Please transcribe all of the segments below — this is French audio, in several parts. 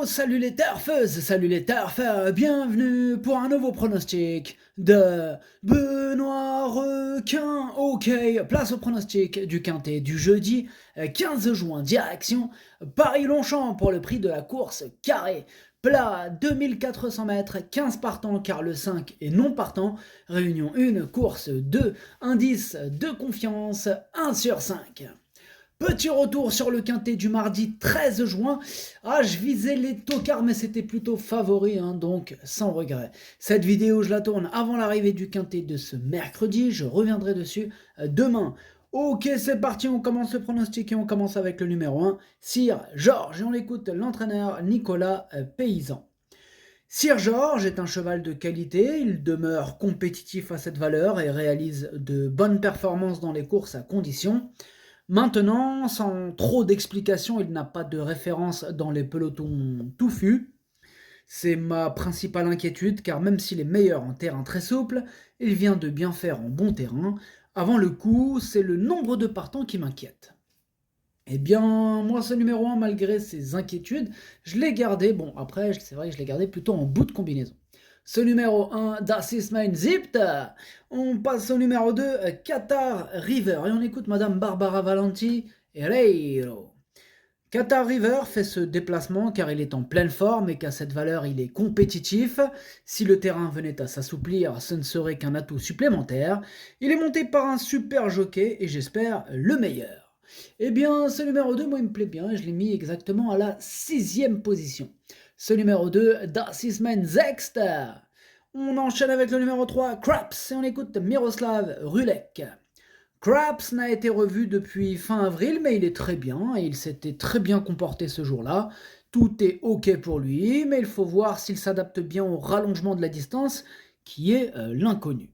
salut les turfeuses, salut les turfeurs, bienvenue pour un nouveau pronostic de Benoît Requin. Ok, place au pronostic du quintet du jeudi 15 juin, direction Paris-Longchamp pour le prix de la course carré. Plat 2400 mètres, 15 partants car le 5 est non partant. Réunion 1, course 2, indice de confiance 1 sur 5. Petit retour sur le quintet du mardi 13 juin. Je visais les tocards, mais c'était plutôt favori, donc sans regret. Cette vidéo, je la tourne avant l'arrivée du quintet de ce mercredi. Je reviendrai dessus demain. Ok, c'est parti, on commence le pronostic et on commence avec le numéro 1, Sir Georges. Et on écoute l'entraîneur Nicolas Paysan. Sir Georges est un cheval de qualité, il demeure compétitif à cette valeur et réalise de bonnes performances dans les courses à condition. Maintenant, sans trop d'explications, il n'a pas de référence dans les pelotons touffus. C'est ma principale inquiétude, car même s'il est meilleur en terrain très souple, il vient de bien faire en bon terrain. Avant le coup, c'est le nombre de partants qui m'inquiète. Eh bien, moi, ce numéro 1, malgré ses inquiétudes, je l'ai gardé. Bon, après, c'est vrai que je l'ai gardé plutôt en bout de combinaison. Ce numéro 1, Das ist mein Siebter. On passe au numéro 2, Qatar River. Et on écoute Madame Barbara Valenti et Reiro. Qatar River fait ce déplacement car il est en pleine forme et qu'à cette valeur il est compétitif. Si le terrain venait à s'assouplir, ce ne serait qu'un atout supplémentaire. Il est monté par un super jockey et j'espère le meilleur. Eh bien, ce numéro 2, moi il me plaît bien et je l'ai mis exactement à la 6e position. Ce numéro 2, Das ist mein Sechster. On enchaîne avec le numéro 3, Craps, et on écoute Miroslav Rulek. Craps n'a été revu depuis fin avril, mais il est très bien, et il s'était très bien comporté ce jour-là. Tout est ok pour lui, mais il faut voir s'il s'adapte bien au rallongement de la distance, qui est l'inconnu.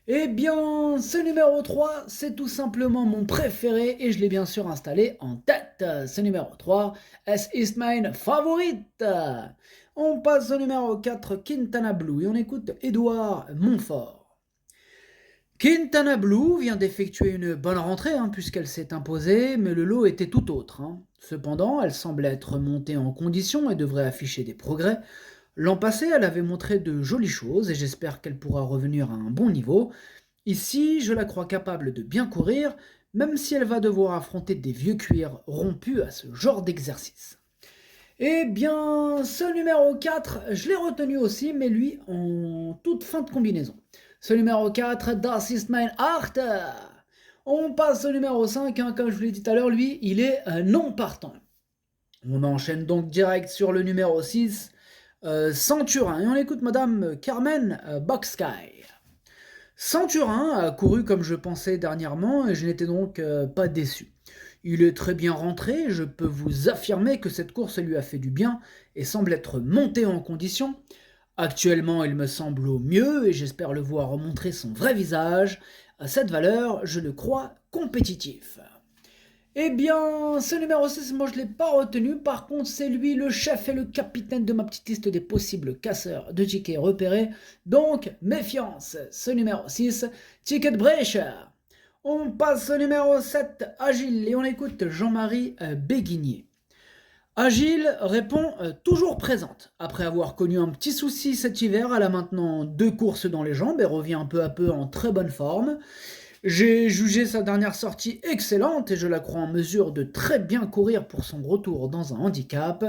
Eh bien, ce numéro 3, c'est tout simplement mon préféré et je l'ai bien sûr installé en tête. Ce numéro 3, es ist mein Favorit. On passe au numéro 4, Quintana Blue, et on écoute Édouard Montfort. Quintana Blue vient d'effectuer une bonne rentrée puisqu'elle s'est imposée, mais le lot était tout autre. Cependant, elle semble être montée en condition et devrait afficher des progrès. L'an passé, elle avait montré de jolies choses et j'espère qu'elle pourra revenir à un bon niveau. Ici, je la crois capable de bien courir, même si elle va devoir affronter des vieux cuirs rompus à ce genre d'exercice. Eh bien, ce numéro 4, je l'ai retenu aussi, mais lui en toute fin de combinaison. Ce numéro 4, Das ist mein Achter. On passe au numéro 5, comme je vous l'ai dit tout à l'heure, lui, il est non partant. On enchaîne donc direct sur le numéro 6, Centurin, et on écoute Madame Carmen Boxsky. Centurin a couru comme je pensais dernièrement et je n'étais donc pas déçu. Il est très bien rentré, je peux vous affirmer que cette course lui a fait du bien et semble être monté en condition. Actuellement, il me semble au mieux et j'espère le voir remontrer son vrai visage. À cette valeur, je le crois compétitif. Eh bien, ce numéro 6, moi je ne l'ai pas retenu. Par contre, c'est lui le chef et le capitaine de ma petite liste des possibles casseurs de tickets repérés. Donc, méfiance. Ce numéro 6, Ticket Brecher. On passe au numéro 7, Agile, et on écoute Jean-Marie Béguigné. Agile répond toujours présente. Après avoir connu un petit souci cet hiver, elle a maintenant 2 courses dans les jambes et revient peu à peu en très bonne forme. J'ai jugé sa dernière sortie excellente et je la crois en mesure de très bien courir pour son retour dans un handicap.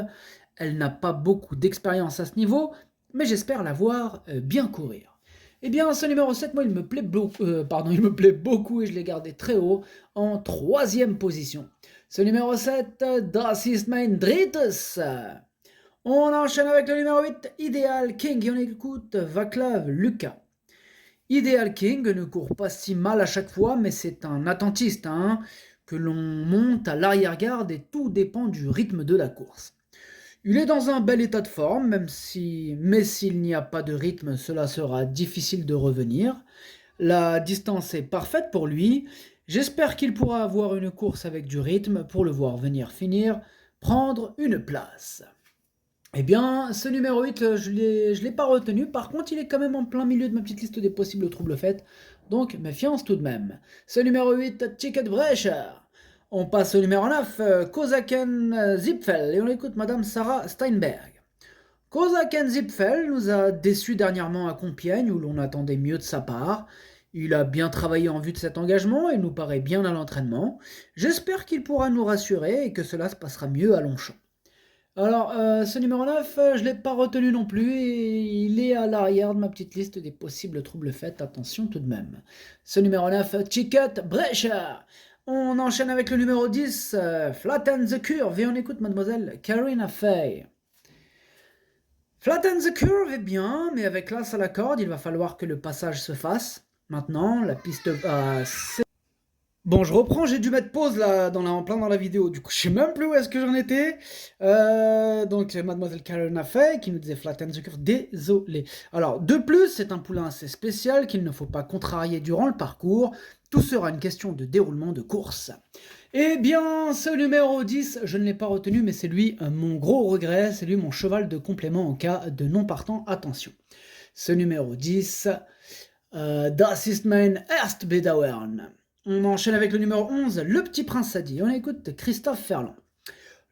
Elle n'a pas beaucoup d'expérience à ce niveau, mais j'espère la voir bien courir. Eh bien, ce numéro 7, moi, il me plaît beaucoup et je l'ai gardé très haut, en 3e position. Ce numéro 7, Das ist mein Drittes. On enchaîne avec le numéro 8, Ideal King, et on écoute Vaclav Lucas. Ideal King ne court pas si mal à chaque fois, mais c'est un attentiste, que l'on monte à l'arrière-garde et tout dépend du rythme de la course. Il est dans un bel état de forme, mais s'il n'y a pas de rythme, cela sera difficile de revenir. La distance est parfaite pour lui. J'espère qu'il pourra avoir une course avec du rythme pour le voir venir finir, prendre une place. Eh bien, ce numéro 8, je l'ai pas retenu. Par contre, il est quand même en plein milieu de ma petite liste des possibles troubles faits. Donc, méfiance tout de même. Ce numéro 8, Ticket Brecher. On passe au numéro 9, Kozaken Zipfel. Et on écoute Madame Sarah Steinberg. Kozaken Zipfel nous a déçus dernièrement à Compiègne où l'on attendait mieux de sa part. Il a bien travaillé en vue de cet engagement et nous paraît bien à l'entraînement. J'espère qu'il pourra nous rassurer et que cela se passera mieux à Longchamp. Alors, ce numéro 9, je ne l'ai pas retenu non plus et il est à l'arrière de ma petite liste des possibles troubles faits. Attention tout de même. Ce numéro 9, Chiquette Brecher. On enchaîne avec le numéro 10, Flatten the Curve et on écoute mademoiselle Karina Fay. Flatten the Curve est bien, mais avec l'as à la corde, il va falloir que le passage se fasse. Maintenant, la piste c'est... Bon, je reprends, j'ai dû mettre pause là, en plein dans la vidéo. Du coup, je sais même plus où est-ce que j'en étais. Donc, mademoiselle Karen a fait, qui nous disait Flatten the Curve. Désolé. Alors, de plus, c'est un poulain assez spécial qu'il ne faut pas contrarier durant le parcours. Tout sera une question de déroulement de course. Eh bien, ce numéro 10, je ne l'ai pas retenu, mais c'est lui mon gros regret. C'est lui mon cheval de complément en cas de non partant. Attention. Ce numéro 10, Das ist mein erst Bedauern. On enchaîne avec le numéro 11, Le Petit Prince Sadi. On écoute Christophe Ferland.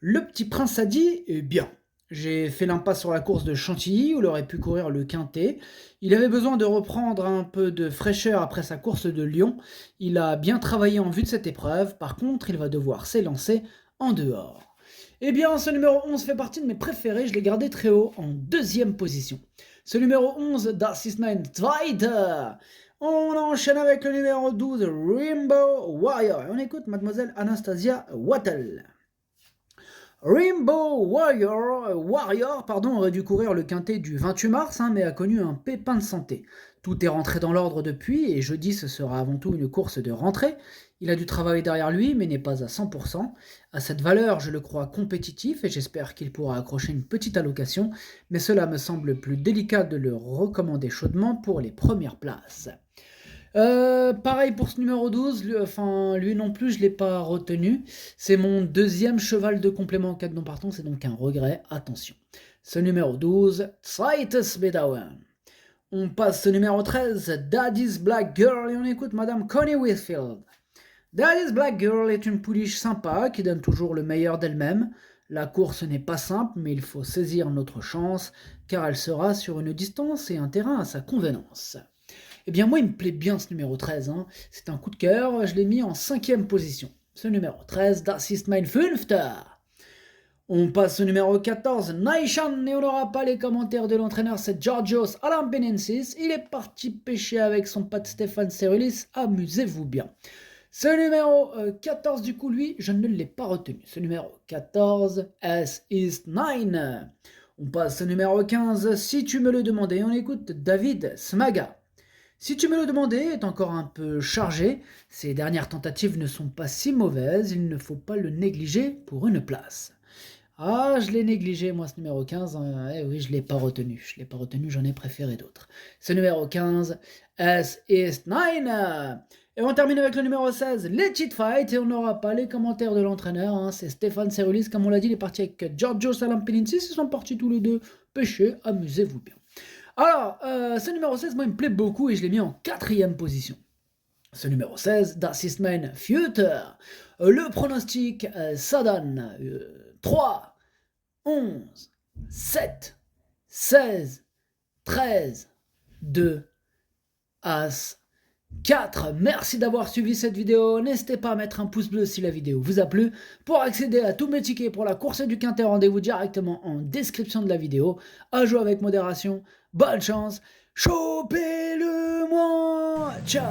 Le Petit Prince Sadi est bien. J'ai fait l'impasse sur la course de Chantilly où il aurait pu courir le quintet. Il avait besoin de reprendre un peu de fraîcheur après sa course de Lyon. Il a bien travaillé en vue de cette épreuve. Par contre, il va devoir s'élancer en dehors. Eh bien, ce numéro 11 fait partie de mes préférés. Je l'ai gardé très haut en deuxième position. Ce numéro 11, Das ist mein Zweiter. On enchaîne avec le numéro 12, Rainbow Warrior. Et on écoute mademoiselle Anastasia Wattel. Rainbow Warrior aurait dû courir le quintet du 28 mars, mais a connu un pépin de santé. Tout est rentré dans l'ordre depuis, et jeudi ce sera avant tout une course de rentrée. Il a du travail derrière lui, mais n'est pas à 100%. À cette valeur, je le crois compétitif, et j'espère qu'il pourra accrocher une petite allocation, mais cela me semble plus délicat de le recommander chaudement pour les premières places. Pareil pour ce numéro 12, lui non plus je ne l'ai pas retenu. C'est mon deuxième cheval de complément en cas de non partant, c'est donc un regret, attention. Ce numéro 12, Zweites Bedauern. On passe au numéro 13, Daddy's Black Girl, et on écoute Madame Connie Whitfield. Daddy's Black Girl est une pouliche sympa qui donne toujours le meilleur d'elle-même. La course n'est pas simple, mais il faut saisir notre chance, car elle sera sur une distance et un terrain à sa convenance. Eh bien, moi, il me plaît bien ce numéro 13. C'est un coup de cœur, je l'ai mis en 5e position. Ce numéro 13, Das ist mein Fünfter. On passe au numéro 14, Naishan, et on n'aura pas les commentaires de l'entraîneur, c'est Georgios Alampinensis. Il est parti pêcher avec son pote Stéphane Cerulis, amusez-vous bien. Ce numéro 14, du coup, lui, je ne l'ai pas retenu. Ce numéro 14, Es ist Nein. On passe au numéro 15, Si tu me le demandais, on écoute David Smaga. Si tu me le demandais, est encore un peu chargé. Ses dernières tentatives ne sont pas si mauvaises, il ne faut pas le négliger pour une place. Ah, je l'ai négligé, moi, ce numéro 15. Oui, je ne l'ai pas retenu. J'en ai préféré d'autres. Ce numéro 15, Es ist Nein. Et on termine avec le numéro 16, Let It Fight, et on n'aura pas les commentaires de l'entraîneur. C'est Stéphane Cerulis, comme on l'a dit, il est parti avec Giorgio Salampinensis. Ils sont partis tous les deux pêcher, amusez-vous bien. Alors, ce numéro 16, moi, il me plaît beaucoup et je l'ai mis en 4e position. Ce numéro 16, Das ist mein Future. Le pronostic, ça donne 3, 11, 7, 16, 13, 2, As, 4. Merci d'avoir suivi cette vidéo. N'hésitez pas à mettre un pouce bleu si la vidéo vous a plu. Pour accéder à tous mes tickets pour la course du quintet, rendez-vous directement en description de la vidéo. À jouer avec modération. Bonne chance. Chopez-le-moi. Ciao.